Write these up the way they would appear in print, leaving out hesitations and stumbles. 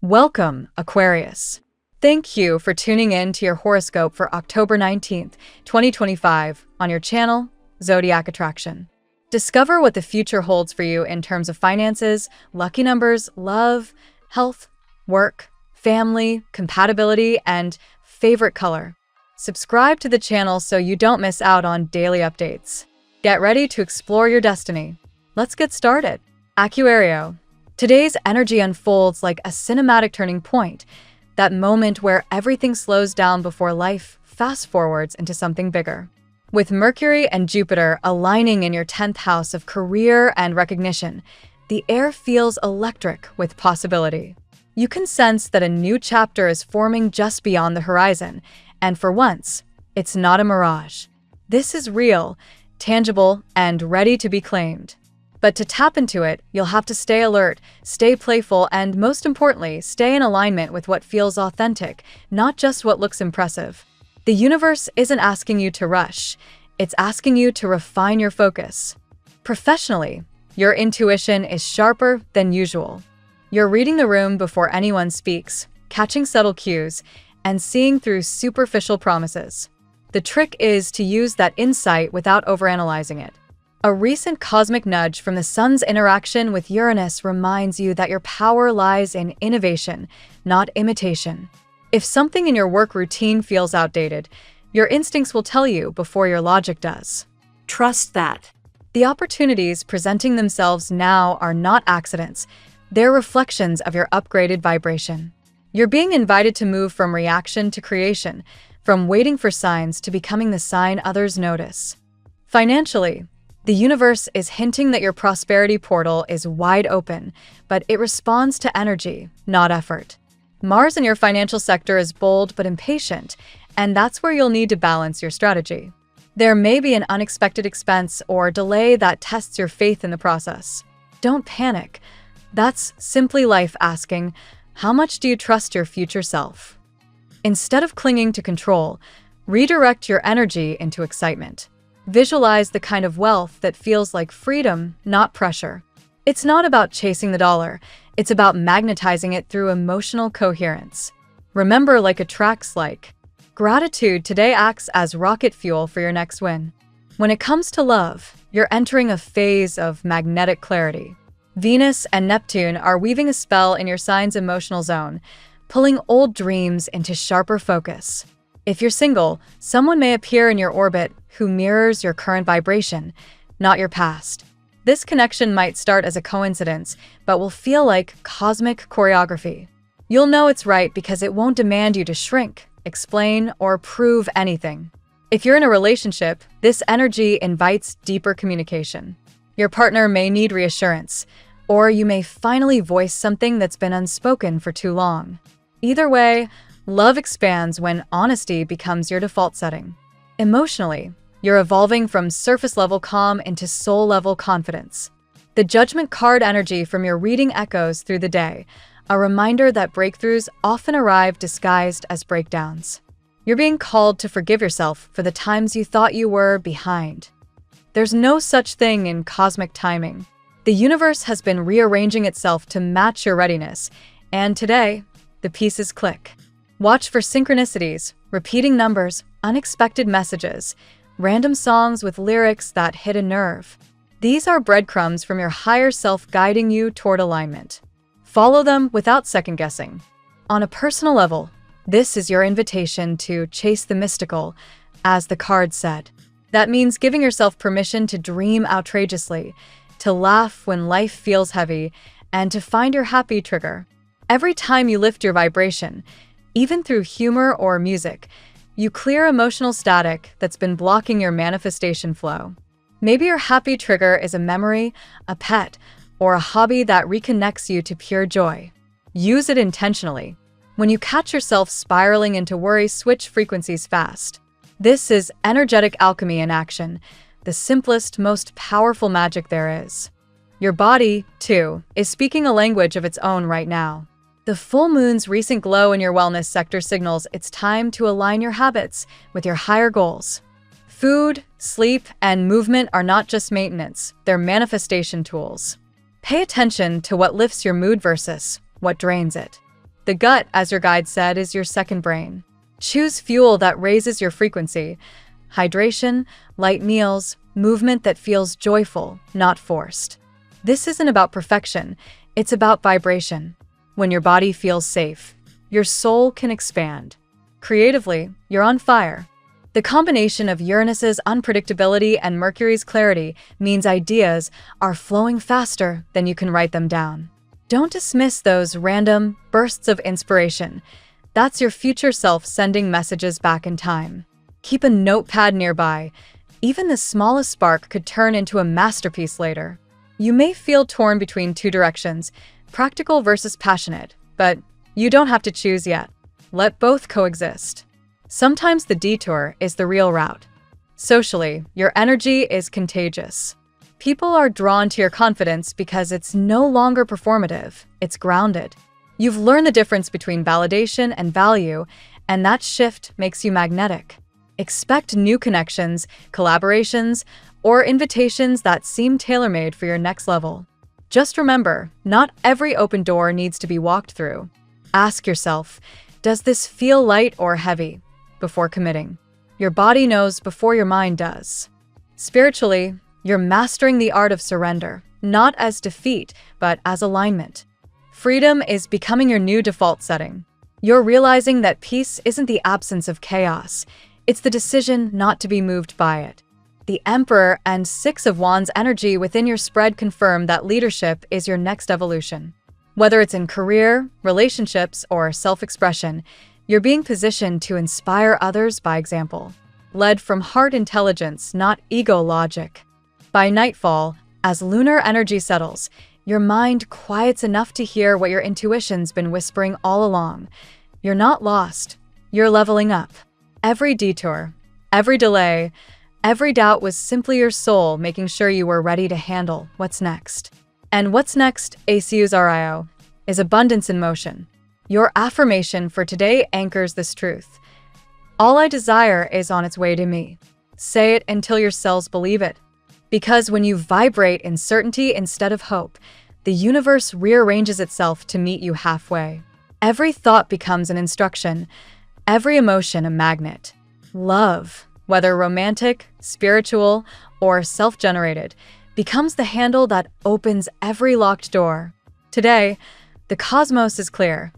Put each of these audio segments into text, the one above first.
Welcome, Aquarius. Thank you for tuning in to your horoscope for October 19th, 2025 on your channel, Zodiac Attraction. Discover what the future holds for you in terms of finances, lucky numbers, love, health, work, family, compatibility, and favorite color. Subscribe to the channel so you don't miss out on daily updates. Get ready to explore your destiny. Let's get started. Aquarius. Today's energy unfolds like a cinematic turning point, that moment where everything slows down before life fast forwards into something bigger. With Mercury and Jupiter aligning in your 10th house of career and recognition, the air feels electric with possibility. You can sense that a new chapter is forming just beyond the horizon, and for once, it's not a mirage. This is real, tangible, and ready to be claimed. But to tap into it, you'll have to stay alert, stay playful, and most importantly, stay in alignment with what feels authentic, not just what looks impressive. The universe isn't asking you to rush, it's asking you to refine your focus. Professionally, your intuition is sharper than usual. You're reading the room before anyone speaks, catching subtle cues, and seeing through superficial promises. The trick is to use that insight without overanalyzing it. A recent cosmic nudge from the sun's interaction with Uranus reminds you that your power lies in innovation, not imitation. If something in your work routine feels outdated, your instincts will tell you before your logic does. Trust that. The opportunities presenting themselves now are not accidents. They're reflections of your upgraded vibration. You're being invited to move from reaction to creation, from waiting for signs to becoming the sign others notice. Financially, the universe is hinting that your prosperity portal is wide open, but it responds to energy, not effort. Mars in your financial sector is bold but impatient, and that's where you'll need to balance your strategy. There may be an unexpected expense or delay that tests your faith in the process. Don't panic. That's simply life asking, how much do you trust your future self? Instead of clinging to control, redirect your energy into excitement. Visualize the kind of wealth that feels like freedom, not pressure. It's not about chasing the dollar, it's about magnetizing it through emotional coherence. Remember, like attracts like. Gratitude today acts as rocket fuel for your next win. When it comes to love, you're entering a phase of magnetic clarity. Venus and Neptune are weaving a spell in your sign's emotional zone, pulling old dreams into sharper focus. If you're single, someone may appear in your orbit who mirrors your current vibration, not your past. This connection might start as a coincidence, but will feel like cosmic choreography. You'll know it's right because it won't demand you to shrink, explain, or prove anything. If you're in a relationship, this energy invites deeper communication. Your partner may need reassurance, or you may finally voice something that's been unspoken for too long. Either way, love expands when honesty becomes your default setting. Emotionally, you're evolving from surface-level calm into soul-level confidence. The Judgment card energy from your reading echoes through the day, a reminder that breakthroughs often arrive disguised as breakdowns. You're being called to forgive yourself for the times you thought you were behind. There's no such thing in cosmic timing. The universe has been rearranging itself to match your readiness, and today, the pieces click. Watch for synchronicities, repeating numbers, unexpected messages, random songs with lyrics that hit a nerve. These are breadcrumbs from your higher self guiding you toward alignment. Follow them without second-guessing. On a personal level, this is your invitation to chase the mystical, as the card said. That means giving yourself permission to dream outrageously, to laugh when life feels heavy, and to find your happy trigger. Every time you lift your vibration, even through humor or music, you clear emotional static that's been blocking your manifestation flow. Maybe your happy trigger is a memory, a pet, or a hobby that reconnects you to pure joy. Use it intentionally. When you catch yourself spiraling into worry, switch frequencies fast. This is energetic alchemy in action, the simplest, most powerful magic there is. Your body, too, is speaking a language of its own right now. The full moon's recent glow in your wellness sector signals it's time to align your habits with your higher goals. Food, sleep, and movement are not just maintenance, they're manifestation tools. Pay attention to what lifts your mood versus what drains it. The gut, as your guide said, is your second brain. Choose fuel that raises your frequency. Hydration, light meals, movement that feels joyful, not forced. This isn't about perfection, it's about vibration. When your body feels safe, your soul can expand. Creatively, you're on fire. The combination of Uranus's unpredictability and Mercury's clarity means ideas are flowing faster than you can write them down. Don't dismiss those random bursts of inspiration. That's your future self sending messages back in time. Keep a notepad nearby. Even the smallest spark could turn into a masterpiece later. You may feel torn between two directions, practical versus passionate, but you don't have to choose yet. Let both coexist. Sometimes the detour is the real route. Socially, your energy is contagious. People are drawn to your confidence because it's no longer performative, it's grounded. You've learned the difference between validation and value, and that shift makes you magnetic. Expect new connections, collaborations, or invitations that seem tailor-made for your next level. Just remember, not every open door needs to be walked through. Ask yourself, does this feel light or heavy? Before committing. Your body knows before your mind does. Spiritually, you're mastering the art of surrender, not as defeat, but as alignment. Freedom is becoming your new default setting. You're realizing that peace isn't the absence of chaos, it's the decision not to be moved by it. The Emperor and Six of Wands energy within your spread confirm that leadership is your next evolution. Whether it's in career, relationships, or self-expression, you're being positioned to inspire others by example. Led from heart intelligence, not ego logic. By nightfall, as lunar energy settles, your mind quiets enough to hear what your intuition's been whispering all along. You're not lost, you're leveling up. Every detour, every delay, every doubt was simply your soul making sure you were ready to handle what's next. And what's next, 𝐏𝐄𝐑𝐅𝐒, is abundance in motion. Your affirmation for today anchors this truth. All I desire is on its way to me. Say it until your cells believe it. Because when you vibrate in certainty instead of hope, the universe rearranges itself to meet you halfway. Every thought becomes an instruction, every emotion a magnet. Love, whether romantic, spiritual, or self-generated, becomes the handle that opens every locked door. Today, the cosmos is clear.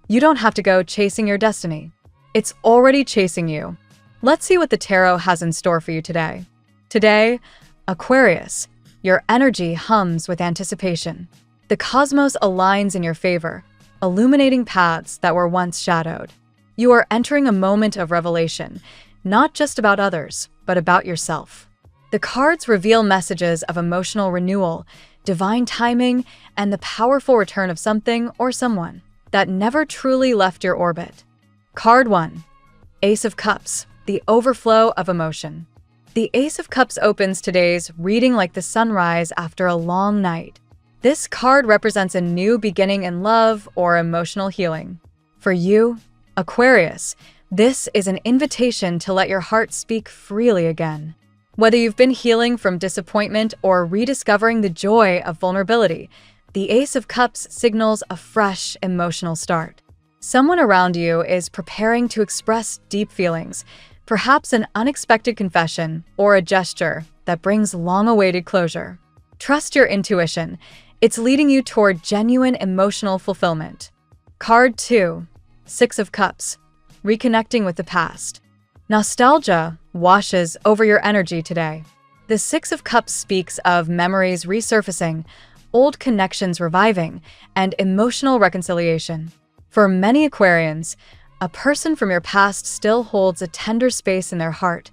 You don't have to go chasing your destiny. It's already chasing you. Let's see what the tarot has in store for you today. Today, Aquarius, your energy hums with anticipation. The cosmos aligns in your favor, illuminating paths that were once shadowed. You are entering a moment of revelation, not just about others, but about yourself. The cards reveal messages of emotional renewal, divine timing, and the powerful return of something or someone that never truly left your orbit. Card 1. Ace of Cups, the overflow of emotion. The Ace of Cups opens today's reading like the sunrise after a long night. This card represents a new beginning in love or emotional healing. For you, Aquarius, this is an invitation to let your heart speak freely again. Whether you've been healing from disappointment or rediscovering the joy of vulnerability, the Ace of Cups signals a fresh emotional start. Someone around you is preparing to express deep feelings, perhaps an unexpected confession or a gesture that brings long-awaited closure. Trust your intuition. It's leading you toward genuine emotional fulfillment. Card 2. Six of Cups, reconnecting with the past. Nostalgia washes over your energy today. The Six of Cups speaks of memories resurfacing, old connections reviving, and emotional reconciliation. For many Aquarians, a person from your past still holds a tender space in their heart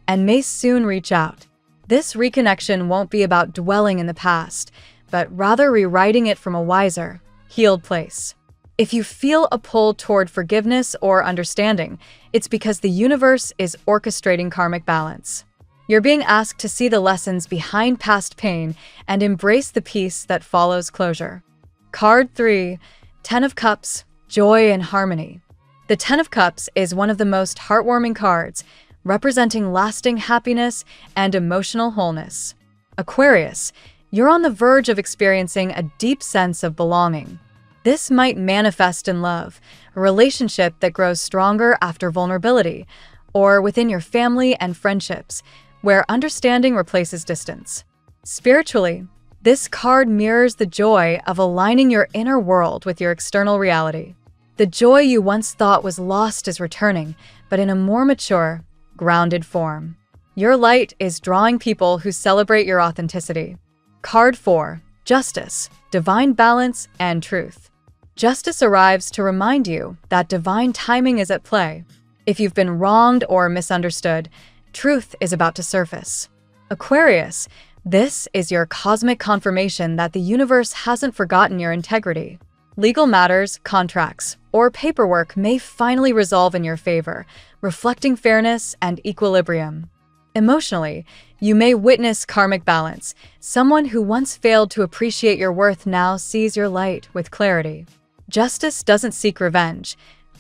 and may soon reach out. This reconnection won't be about dwelling in the past, but rather rewriting it from a wiser, healed place. If you feel a pull toward forgiveness or understanding, it's because the universe is orchestrating karmic balance. You're being asked to see the lessons behind past pain and embrace the peace that follows closure. Card 3. Ten of Cups, joy and harmony. The Ten of Cups is one of the most heartwarming cards, representing lasting happiness and emotional wholeness. Aquarius, you're on the verge of experiencing a deep sense of belonging. This might manifest in love, a relationship that grows stronger after vulnerability, or within your family and friendships, where understanding replaces distance. Spiritually, this card mirrors the joy of aligning your inner world with your external reality. The joy you once thought was lost is returning, but in a more mature, grounded form. Your light is drawing people who celebrate your authenticity. Card 4. Justice, divine balance, and truth. Justice arrives to remind you that divine timing is at play. If you've been wronged or misunderstood, truth is about to surface. Aquarius, this is your cosmic confirmation that the universe hasn't forgotten your integrity. Legal matters, contracts, or paperwork may finally resolve in your favor, reflecting fairness and equilibrium. Emotionally, you may witness karmic balance. Someone who once failed to appreciate your worth now sees your light with clarity. Justice doesn't seek revenge.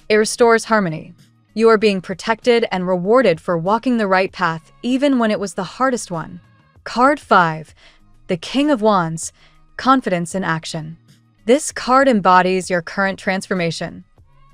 It restores harmony. You are being protected and rewarded for walking the right path, even when it was the hardest one. Card 5. The King of Wands, confidence in action. This card embodies your current transformation.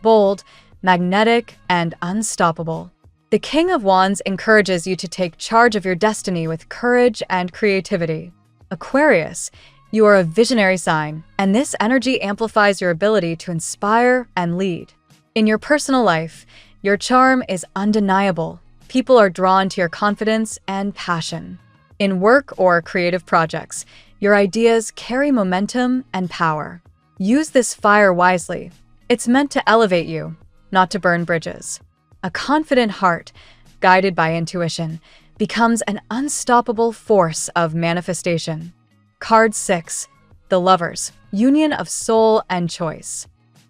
Bold, magnetic, and unstoppable. The King of Wands encourages you to take charge of your destiny with courage and creativity. Aquarius, you are a visionary sign, and this energy amplifies your ability to inspire and lead. In your personal life, your charm is undeniable. People are drawn to your confidence and passion. In work or creative projects, your ideas carry momentum and power. Use this fire wisely. It's meant to elevate you, not to burn bridges. A confident heart, guided by intuition, becomes an unstoppable force of manifestation. Card 6. The Lovers, union of soul and choice.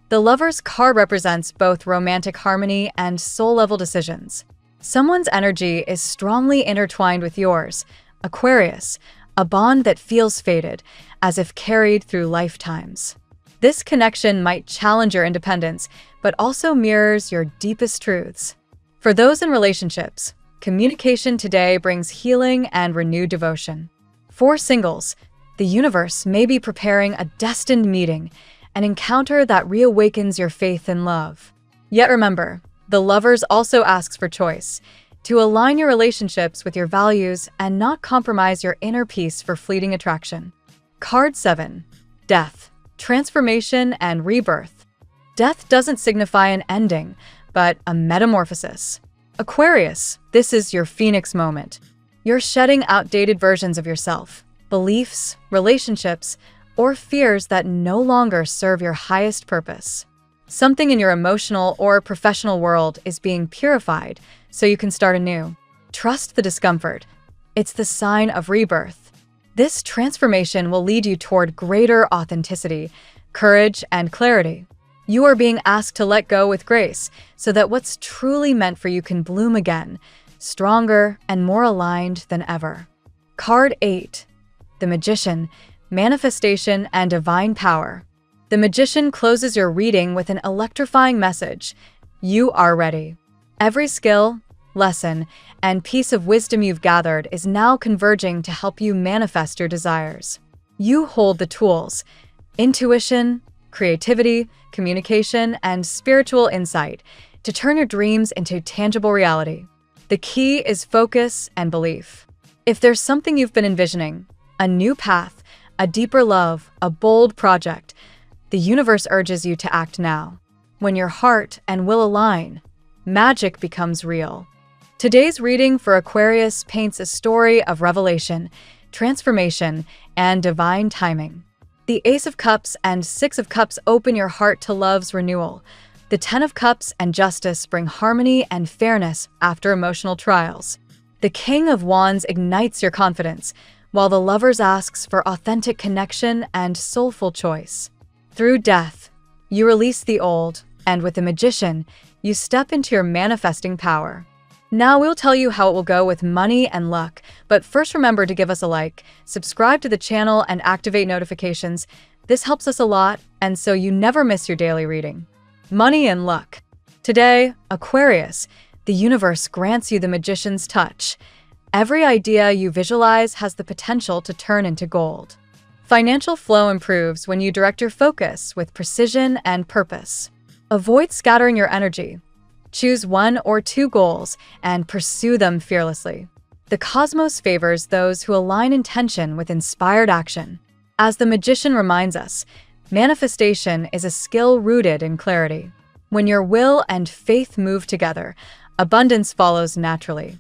The Lovers card represents both romantic harmony and soul-level decisions. Someone's energy is strongly intertwined with yours, Aquarius, a bond that feels fated, as if carried through lifetimes. This connection might challenge your independence, but also mirrors your deepest truths. For those in relationships, communication today brings healing and renewed devotion. For singles, the universe may be preparing a destined meeting, an encounter that reawakens your faith in love. Yet remember, the Lovers also asks for choice, to align your relationships with your values and not compromise your inner peace for fleeting attraction. Card 7. Death, transformation, and rebirth. Death doesn't signify an ending, but a metamorphosis. Aquarius, this is your phoenix moment. You're shedding outdated versions of yourself, beliefs, relationships, or fears that no longer serve your highest purpose. Something in your emotional or professional world is being purified so you can start anew. Trust the discomfort. It's the sign of rebirth. This transformation will lead you toward greater authenticity, courage, and clarity. You are being asked to let go with grace so that what's truly meant for you can bloom again, stronger and more aligned than ever. Card 8. The Magician, manifestation and divine power. The Magician closes your reading with an electrifying message. You are ready. Every skill, lesson, and piece of wisdom you've gathered is now converging to help you manifest your desires. You hold the tools: intuition, creativity, communication, and spiritual insight to turn your dreams into tangible reality. The key is focus and belief. If there's something you've been envisioning, a new path, a deeper love, a bold project, the universe urges you to act now. When your heart and will align, magic becomes real. Today's reading for Aquarius paints a story of revelation, transformation, and divine timing. The Ace of Cups and Six of Cups open your heart to love's renewal. The Ten of Cups and Justice bring harmony and fairness after emotional trials. The King of Wands ignites your confidence, while the Lovers asks for authentic connection and soulful choice. Through death, you release the old, and with the Magician, you step into your manifesting power. Now we'll tell you how it will go with money and luck, but first remember to give us a like, subscribe to the channel, and activate notifications. This helps us a lot, and so you never miss your daily reading. Money and luck. Today, Aquarius, the universe grants you the Magician's touch. Every idea you visualize has the potential to turn into gold. Financial flow improves when you direct your focus with precision and purpose. Avoid scattering your energy. Choose one or two goals and pursue them fearlessly. The cosmos favors those who align intention with inspired action. As the magician reminds us, manifestation is a skill rooted in clarity. When your will and faith move together, abundance follows naturally.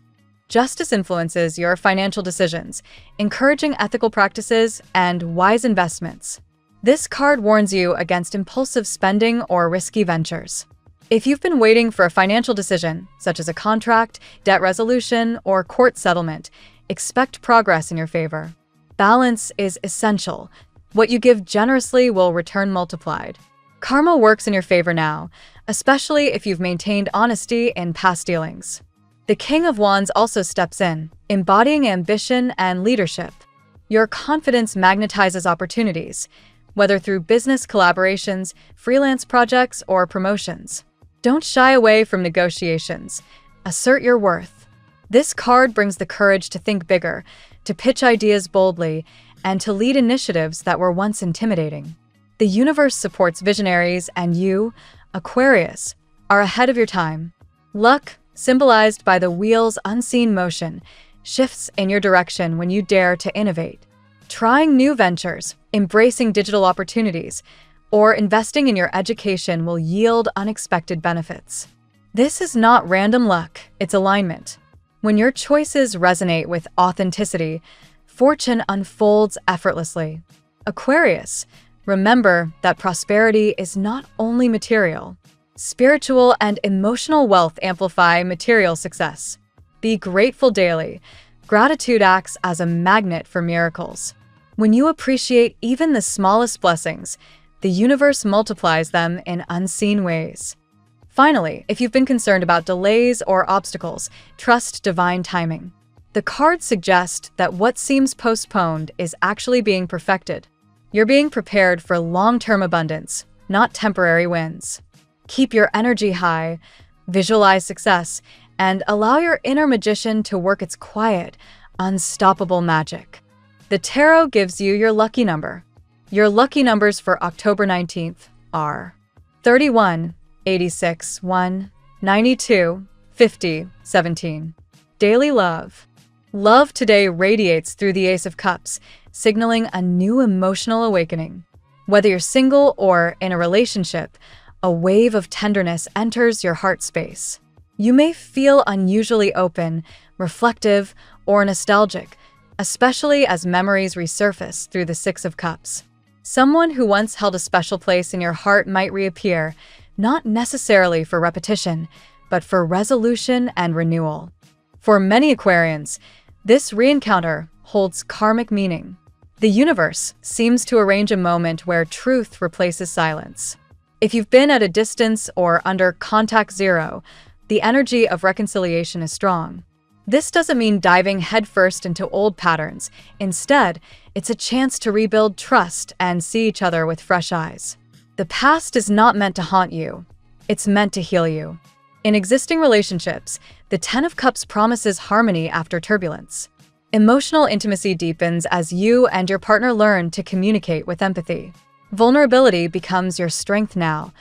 Justice influences your financial decisions, encouraging ethical practices and wise investments. This card warns you against impulsive spending or risky ventures. If you've been waiting for a financial decision, such as a contract, debt resolution, or court settlement, expect progress in your favor. Balance is essential. What you give generously will return multiplied. Karma works in your favor now, especially if you've maintained honesty in past dealings. The King of Wands also steps in, embodying ambition and leadership. Your confidence magnetizes opportunities, whether through business collaborations, freelance projects, or promotions. Don't shy away from negotiations. Assert your worth. This card brings the courage to think bigger, to pitch ideas boldly, and to lead initiatives that were once intimidating. The universe supports visionaries, and you, Aquarius, are ahead of your time. Luck, symbolized by the wheel's unseen motion, shifts in your direction when you dare to innovate. Trying new ventures, embracing digital opportunities, or investing in your education will yield unexpected benefits. This is not random luck, it's alignment. When your choices resonate with authenticity, fortune unfolds effortlessly. Aquarius, remember that prosperity is not only material. Spiritual and emotional wealth amplify material success. Be grateful daily. Gratitude acts as a magnet for miracles. When you appreciate even the smallest blessings, the universe multiplies them in unseen ways. Finally, if you've been concerned about delays or obstacles, trust divine timing. The cards suggest that what seems postponed is actually being perfected. You're being prepared for long-term abundance, not temporary wins. Keep your energy high, visualize success, and allow your inner magician to work its quiet, unstoppable magic. The tarot gives you your lucky number. Your lucky numbers for October 19th are 31, 86, 1, 92, 50, 17. Daily love. Love today radiates through the Ace of Cups, signaling a new emotional awakening. Whether you're single or in a relationship, a wave of tenderness enters your heart space. You may feel unusually open, reflective, or nostalgic, especially as memories resurface through the Six of Cups. Someone who once held a special place in your heart might reappear, not necessarily for repetition, but for resolution and renewal. For many Aquarians, this reencounter holds karmic meaning. The universe seems to arrange a moment where truth replaces silence. If you've been at a distance or under contact zero, the energy of reconciliation is strong. This doesn't mean diving headfirst into old patterns. Instead, it's a chance to rebuild trust and see each other with fresh eyes. The past is not meant to haunt you. It's meant to heal you. In existing relationships, the Ten of Cups promises harmony after turbulence. Emotional intimacy deepens as you and your partner learn to communicate with empathy. Vulnerability becomes your strength now.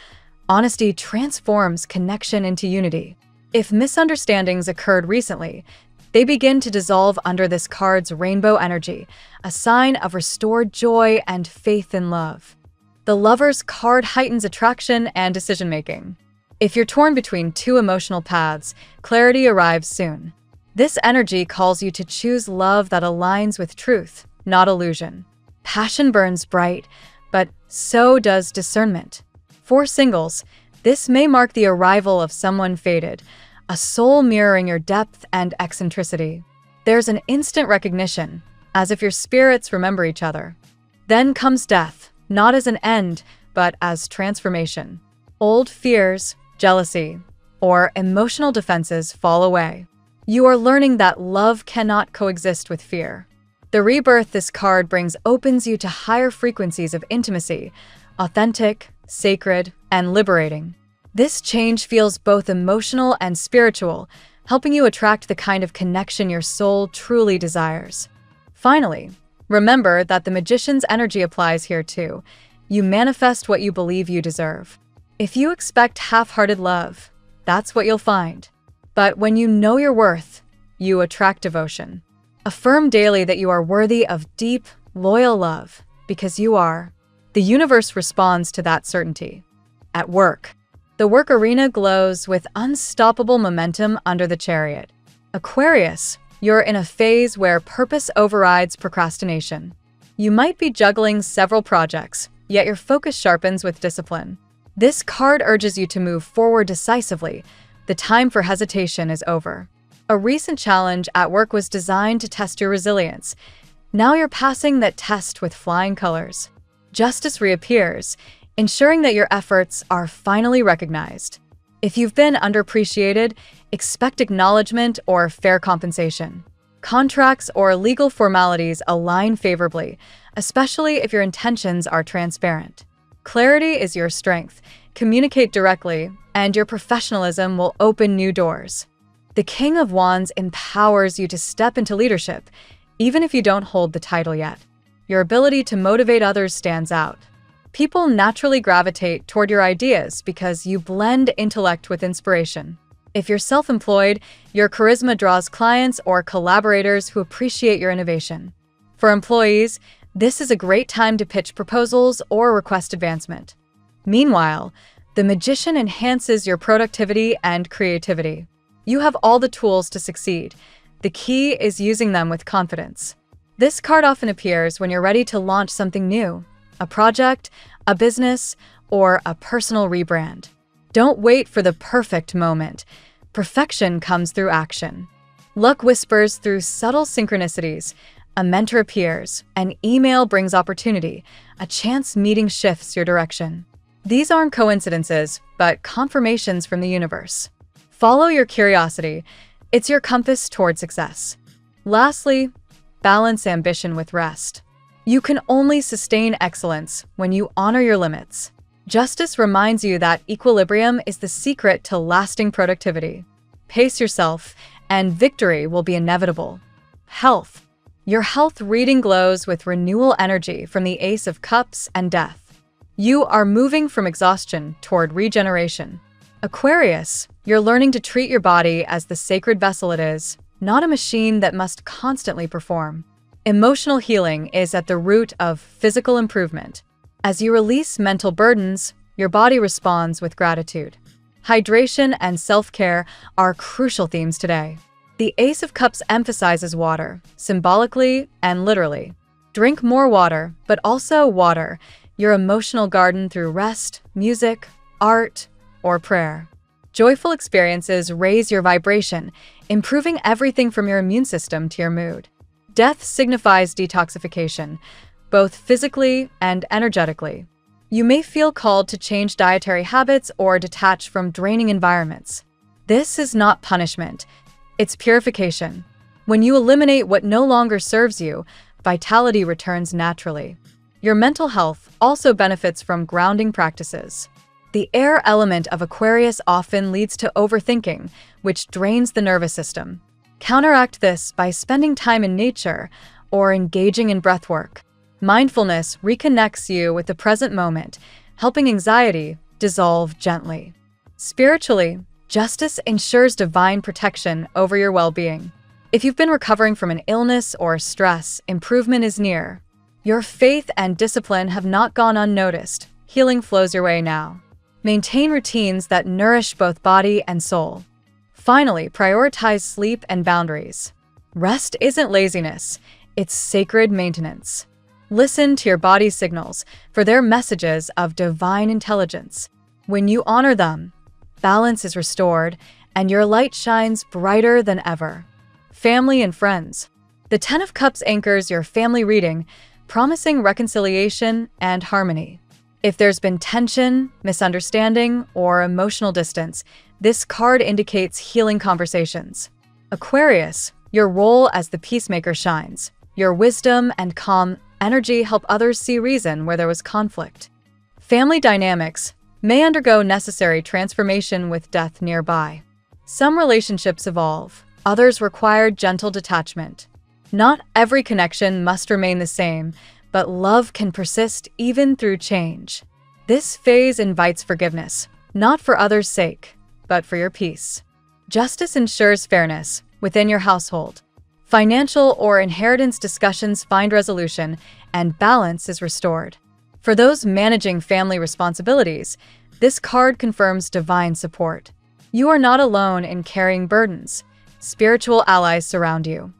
Honesty transforms connection into unity. If misunderstandings occurred recently, they begin to dissolve under this card's rainbow energy, a sign of restored joy and faith in love. The Lover's card heightens attraction and decision-making. If you're torn between two emotional paths, clarity arrives soon. This energy calls you to choose love that aligns with truth, not illusion. Passion burns bright, but so does discernment. For singles, this may mark the arrival of someone fated, a soul mirroring your depth and eccentricity. There's an instant recognition, as if your spirits remember each other. Then comes death, not as an end, but as transformation. Old fears, jealousy, or emotional defenses fall away. You are learning that love cannot coexist with fear. The rebirth this card brings opens you to higher frequencies of intimacy, authentic, sacred, and liberating. This change feels both emotional and spiritual, helping you attract the kind of connection your soul truly desires. Finally, Remember that the magician's energy applies here too. You manifest what you believe you deserve. If you expect half-hearted love, that's what you'll find. But when you know your worth, you attract devotion. Affirm daily that you are worthy of deep, loyal love, because you are. The universe responds to that certainty. At work, the work arena glows with unstoppable momentum under the chariot. Aquarius, you're in a phase where purpose overrides procrastination. You might be juggling several projects, yet your focus sharpens with discipline. This card urges you to move forward decisively. The time for hesitation is over. A recent challenge at work was designed to test your resilience. Now you're passing that test with flying colors. Justice reappears, ensuring that your efforts are finally recognized. If you've been underappreciated, expect acknowledgement or fair compensation. Contracts or legal formalities align favorably, especially if your intentions are transparent. Clarity is your strength. Communicate directly, and your professionalism will open new doors. The King of Wands empowers you to step into leadership, even if you don't hold the title yet. Your ability to motivate others stands out. People naturally gravitate toward your ideas because you blend intellect with inspiration. If you're self-employed, your charisma draws clients or collaborators who appreciate your innovation. For employees, this is a great time to pitch proposals or request advancement. Meanwhile, the magician enhances your productivity and creativity. You have all the tools to succeed. The key is using them with confidence. This card often appears when you're ready to launch something new, a project, a business, or a personal rebrand. Don't wait for the perfect moment. Perfection comes through action. Luck whispers through subtle synchronicities. A mentor appears, an email brings opportunity, a chance meeting shifts your direction. These aren't coincidences, but confirmations from the universe. Follow your curiosity. It's your compass toward success. Lastly, balance ambition with rest. You can only sustain excellence when you honor your limits. Justice reminds you that equilibrium is the secret to lasting productivity. Pace yourself, and victory will be inevitable. Health. Your health reading glows with renewal energy from the Ace of Cups and Death. You are moving from exhaustion toward regeneration. Aquarius, you're learning to treat your body as the sacred vessel it is, not a machine that must constantly perform. Emotional healing is at the root of physical improvement. As you release mental burdens, your body responds with gratitude. Hydration and self-care are crucial themes today. The Ace of Cups emphasizes water, symbolically and literally. Drink more water, but also water your emotional garden through rest, music, art, or prayer. Joyful experiences raise your vibration, improving everything from your immune system to your mood. Death signifies detoxification, both physically and energetically. You may feel called to change dietary habits or detach from draining environments. This is not punishment, it's purification. When you eliminate what no longer serves you, vitality returns naturally. Your mental health also benefits from grounding practices. The air element of Aquarius often leads to overthinking, which drains the nervous system. Counteract this by spending time in nature or engaging in breathwork. Mindfulness reconnects you with the present moment, helping anxiety dissolve gently. Spiritually, justice ensures divine protection over your well-being. If you've been recovering from an illness or stress, improvement is near. Your faith and discipline have not gone unnoticed. Healing flows your way now. Maintain routines that nourish both body and soul. Finally, prioritize sleep and boundaries. Rest isn't laziness, it's sacred maintenance. Listen to your body's signals, for they're messages of divine intelligence. When you honor them, balance is restored, and your light shines brighter than ever. Family and friends. The Ten of Cups anchors your family reading, promising reconciliation and harmony. If there's been tension, misunderstanding, or emotional distance, this card indicates healing conversations. Aquarius, your role as the peacemaker shines. Your wisdom and calm energy help others see reason where there was conflict. Family dynamics may undergo necessary transformation with death nearby. Some relationships evolve, others require gentle detachment. Not every connection must remain the same, but love can persist even through change. This phase invites forgiveness, not for others' sake, but for your peace. Justice ensures fairness within your household. Financial or inheritance discussions find resolution, and balance is restored. For those managing family responsibilities, this card confirms divine support. You are not alone in carrying burdens. Spiritual allies surround you.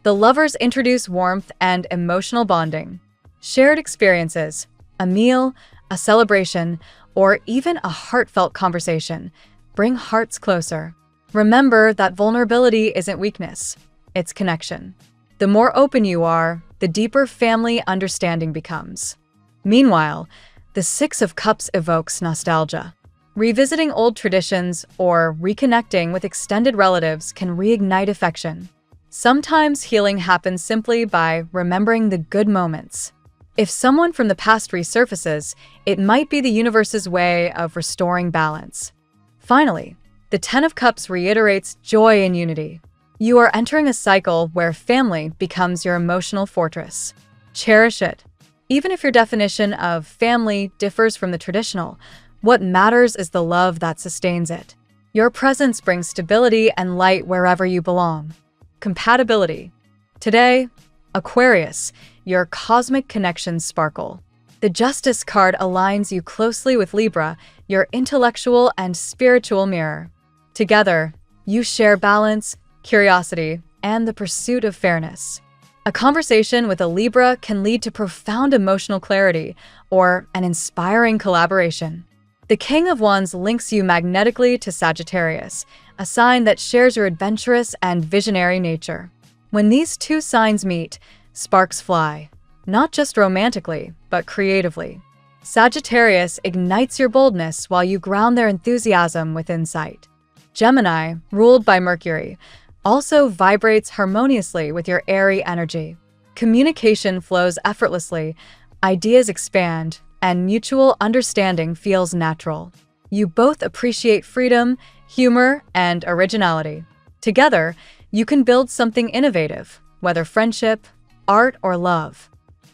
The lovers introduce warmth and emotional bonding. Shared experiences, a meal, a celebration, or even a heartfelt conversation bring hearts closer. Remember that vulnerability isn't weakness, it's connection. The more open you are, the deeper family understanding becomes. Meanwhile, the Six of Cups evokes nostalgia. Revisiting old traditions or reconnecting with extended relatives can reignite affection. Sometimes healing happens simply by remembering the good moments. If someone from the past resurfaces, it might be the universe's way of restoring balance. Finally, the Ten of Cups reiterates joy and unity. You are entering a cycle where family becomes your emotional fortress. Cherish it. Even if your definition of family differs from the traditional, what matters is the love that sustains it. Your presence brings stability and light wherever you belong. Compatibility. Today, Aquarius, your cosmic connections sparkle. The Justice card aligns you closely with Libra, your intellectual and spiritual mirror. Together, you share balance, curiosity, and the pursuit of fairness. A conversation with a Libra can lead to profound emotional clarity or an inspiring collaboration. The King of Wands links you magnetically to Sagittarius, a sign that shares your adventurous and visionary nature. When these two signs meet, sparks fly, not just romantically, but creatively. Sagittarius ignites your boldness while you ground their enthusiasm with insight. Gemini, ruled by Mercury, also vibrates harmoniously with your airy energy. Communication flows effortlessly, ideas expand, and mutual understanding feels natural. You both appreciate freedom, humor, and originality. Together, you can build something innovative, whether friendship, art, or love.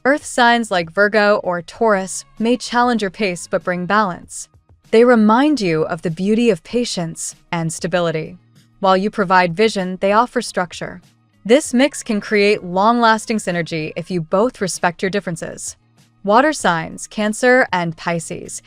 Earth signs like Virgo or Taurus may challenge your pace but bring balance. They remind you of the beauty of patience and stability. While you provide vision, they offer structure. This mix can create long-lasting synergy if you both respect your differences. Water signs, Cancer and Pisces,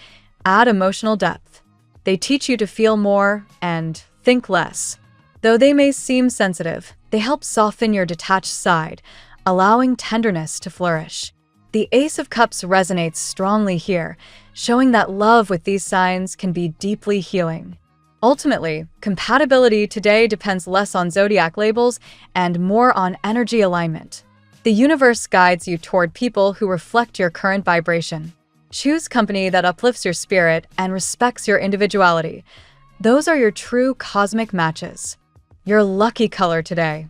add emotional depth. They teach you to feel more and think less. Though they may seem sensitive, they help soften your detached side, allowing tenderness to flourish. The Ace of Cups resonates strongly here, showing that love with these signs can be deeply healing. Ultimately, compatibility today depends less on zodiac labels and more on energy alignment. The universe guides you toward people who reflect your current vibration. Choose company that uplifts your spirit and respects your individuality. Those are your true cosmic matches. Your lucky color today: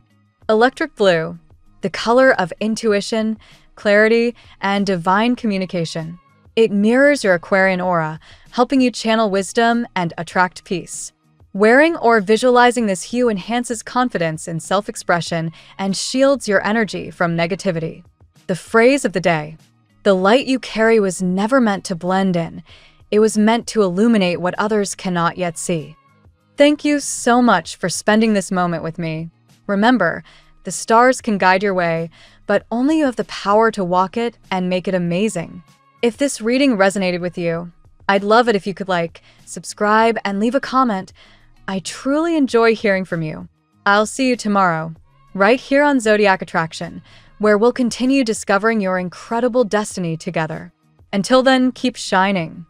electric blue, the color of intuition, clarity, and divine communication. It mirrors your Aquarian aura, helping you channel wisdom and attract peace. Wearing or visualizing this hue enhances confidence in self-expression and shields your energy from negativity. The phrase of the day: the light you carry was never meant to blend in. It was meant to illuminate what others cannot yet see. Thank you so much for spending this moment with me. Remember, the stars can guide your way, but only you have the power to walk it and make it amazing. If this reading resonated with you, I'd love it if you could like, subscribe, and leave a comment. I truly enjoy hearing from you. I'll see you tomorrow, right here on Zodiac Attraction, where we'll continue discovering your incredible destiny together. Until then, keep shining.